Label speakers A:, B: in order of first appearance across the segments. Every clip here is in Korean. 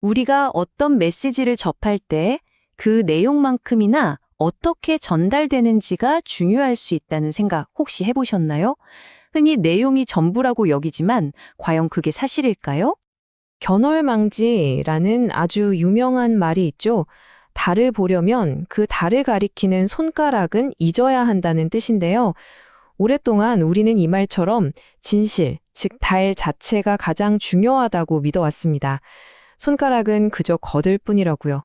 A: 우리가 어떤 메시지를 접할 때 그 내용만큼이나 어떻게 전달되는지가 중요할 수 있다는 생각 혹시 해보셨나요? 흔히 내용이 전부라고 여기지만 과연 그게 사실일까요?
B: 견얼망지라는 아주 유명한 말이 있죠. 달을 보려면 그 달을 가리키는 손가락은 잊어야 한다는 뜻인데요. 오랫동안 우리는 이 말처럼 진실, 즉 달 자체가 가장 중요하다고 믿어왔습니다. 손가락은 그저 거들 뿐이라고요.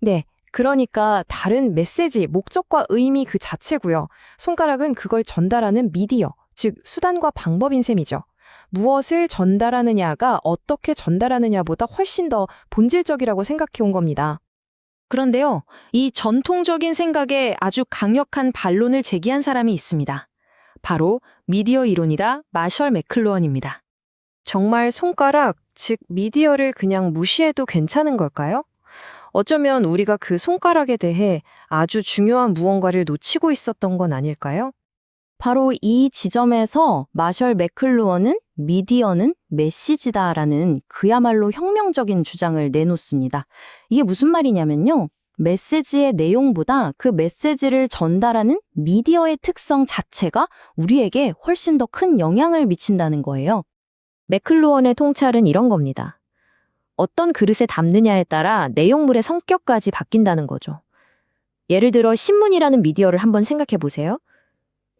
C: 네, 그러니까 다른 메시지, 목적과 의미 그 자체고요. 손가락은 그걸 전달하는 미디어, 즉 수단과 방법인 셈이죠. 무엇을 전달하느냐가 어떻게 전달하느냐보다 훨씬 더 본질적이라고 생각해 온 겁니다. 그런데요, 이 전통적인 생각에 아주 강력한 반론을 제기한 사람이 있습니다. 바로 미디어 이론이다 마셜 맥클루언입니다.
B: 정말 손가락, 즉 미디어를 그냥 무시해도 괜찮은 걸까요? 어쩌면 우리가 그 손가락에 대해 아주 중요한 무언가를 놓치고 있었던 건 아닐까요?
A: 바로 이 지점에서 마셜 맥클루언은 미디어는 메시지다라는 그야말로 혁명적인 주장을 내놓습니다. 이게 무슨 말이냐면요. 메시지의 내용보다 그 메시지를 전달하는 미디어의 특성 자체가 우리에게 훨씬 더 큰 영향을 미친다는 거예요. 맥클루언의 통찰은 이런 겁니다. 어떤 그릇에 담느냐에 따라 내용물의 성격까지 바뀐다는 거죠. 예를 들어 신문이라는 미디어를 한번 생각해 보세요.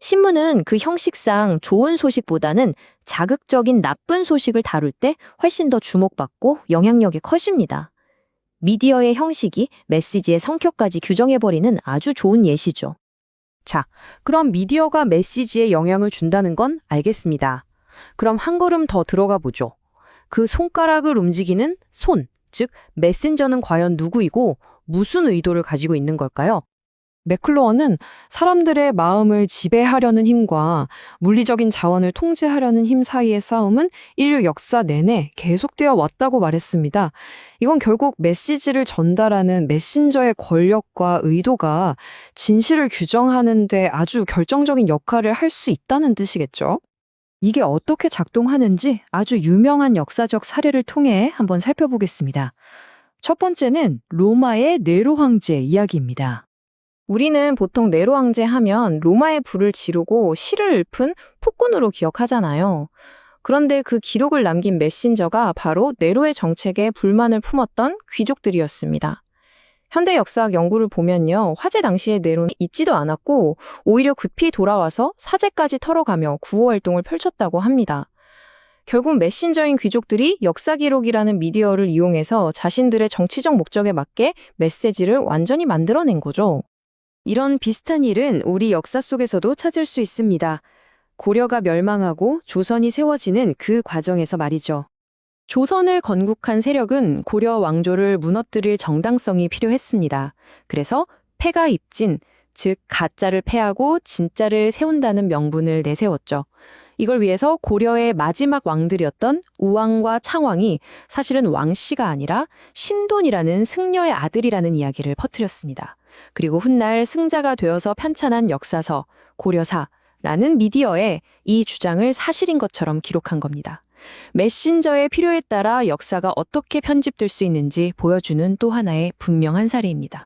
A: 신문은 그 형식상 좋은 소식보다는 자극적인 나쁜 소식을 다룰 때 훨씬 더 주목받고 영향력이 커집니다. 미디어의 형식이 메시지의 성격까지 규정해버리는 아주 좋은 예시죠.
B: 자, 그럼 미디어가 메시지에 영향을 준다는 건 알겠습니다. 그럼 한 걸음 더 들어가 보죠. 그 손가락을 움직이는 손, 즉 메신저는 과연 누구이고 무슨 의도를 가지고 있는 걸까요? 맥클로어는 사람들의 마음을 지배하려는 힘과 물리적인 자원을 통제하려는 힘 사이의 싸움은 인류 역사 내내 계속되어 왔다고 말했습니다. 이건 결국 메시지를 전달하는 메신저의 권력과 의도가 진실을 규정하는 데 아주 결정적인 역할을 할 수 있다는 뜻이겠죠. 이게 어떻게 작동하는지 아주 유명한 역사적 사례를 통해 한번 살펴보겠습니다. 첫 번째는 로마의 네로 황제 이야기입니다.
C: 우리는 보통 네로 황제 하면 로마의 불을 지르고 시를 읊은 폭군으로 기억하잖아요. 그런데 그 기록을 남긴 메신저가 바로 네로의 정책에 불만을 품었던 귀족들이었습니다. 현대 역사학 연구를 보면요, 화재 당시의 네로는 잊지도 않았고 오히려 급히 돌아와서 사제까지 털어가며 구호 활동을 펼쳤다고 합니다. 결국 메신저인 귀족들이 역사 기록이라는 미디어를 이용해서 자신들의 정치적 목적에 맞게 메시지를 완전히 만들어낸 거죠.
B: 이런 비슷한 일은 우리 역사 속에서도 찾을 수 있습니다. 고려가 멸망하고 조선이 세워지는 그 과정에서 말이죠. 조선을 건국한 세력은 고려 왕조를 무너뜨릴 정당성이 필요했습니다. 그래서 패가 입진, 즉 가짜를 패하고 진짜를 세운다는 명분을 내세웠죠. 이걸 위해서 고려의 마지막 왕들이었던 우왕과 창왕이 사실은 왕씨가 아니라 신돈이라는 승려의 아들이라는 이야기를 퍼뜨렸습니다. 그리고 훗날 승자가 되어서 편찬한 역사서, 고려사라는 미디어에 이 주장을 사실인 것처럼 기록한 겁니다. 메신저의 필요에 따라 역사가 어떻게 편집될 수 있는지 보여주는 또 하나의 분명한 사례입니다.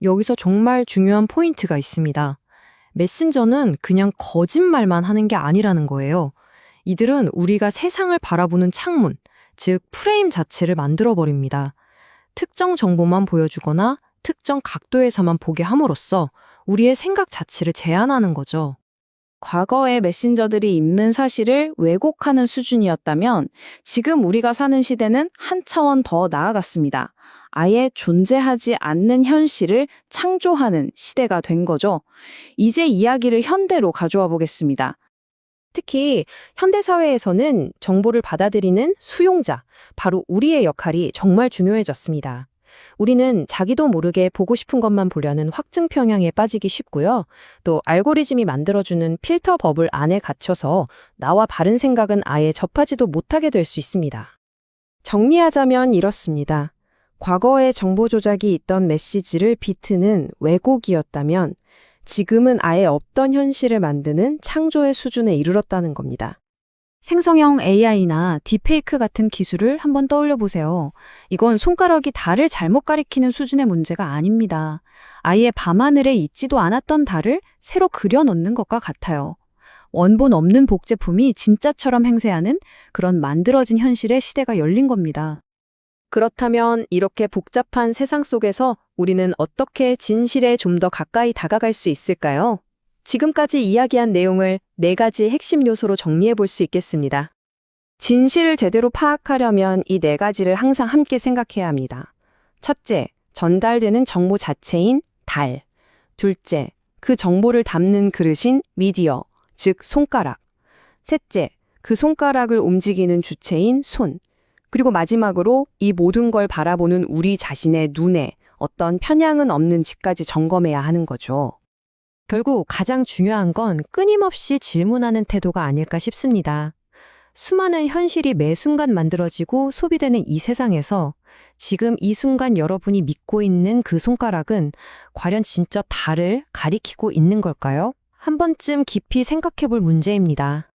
B: 여기서 정말 중요한 포인트가 있습니다. 메신저는 그냥 거짓말만 하는 게 아니라는 거예요. 이들은 우리가 세상을 바라보는 창문, 즉 프레임 자체를 만들어버립니다. 특정 정보만 보여주거나 특정 각도에서만 보게 함으로써 우리의 생각 자체를 제한하는 거죠.
C: 과거의 메신저들이 있는 사실을 왜곡하는 수준이었다면 지금 우리가 사는 시대는 한 차원 더 나아갔습니다. 아예 존재하지 않는 현실을 창조하는 시대가 된 거죠. 이제 이야기를 현대로 가져와 보겠습니다.
B: 특히 현대사회에서는 정보를 받아들이는 수용자, 바로 우리의 역할이 정말 중요해졌습니다. 우리는 자기도 모르게 보고 싶은 것만 보려는 확증 편향에 빠지기 쉽고요. 또 알고리즘이 만들어주는 필터 버블 안에 갇혀서 나와 바른 생각은 아예 접하지도 못하게 될 수 있습니다. 정리하자면 이렇습니다. 과거에 정보 조작이 있던 메시지를 비트는 왜곡이었다면 지금은 아예 없던 현실을 만드는 창조의 수준에 이르렀다는 겁니다. 생성형 AI나 딥페이크 같은 기술을 한번 떠올려 보세요. 이건 손가락이 달을 잘못 가리키는 수준의 문제가 아닙니다. 아예 밤하늘에 있지도 않았던 달을 새로 그려 넣는 것과 같아요. 원본 없는 복제품이 진짜처럼 행세하는 그런 만들어진 현실의 시대가 열린 겁니다.
C: 그렇다면 이렇게 복잡한 세상 속에서 우리는 어떻게 진실에 좀 더 가까이 다가갈 수 있을까요? 지금까지 이야기한 내용을 4가지 핵심 요소로 정리해 볼 수 있겠습니다. 진실을 제대로 파악하려면 이 4가지를 항상 함께 생각해야 합니다. 첫째, 전달되는 정보 자체인 달. 둘째, 그 정보를 담는 그릇인 미디어, 즉 손가락. 셋째, 그 손가락을 움직이는 주체인 손. 그리고 마지막으로 이 모든 걸 바라보는 우리 자신의 눈에 어떤 편향은 없는지까지 점검해야 하는 거죠.
D: 결국 가장 중요한 건 끊임없이 질문하는 태도가 아닐까 싶습니다. 수많은 현실이 매 순간 만들어지고 소비되는 이 세상에서 지금 이 순간 여러분이 믿고 있는 그 손가락은 과연 진짜 달을 가리키고 있는 걸까요? 한 번쯤 깊이 생각해 볼 문제입니다.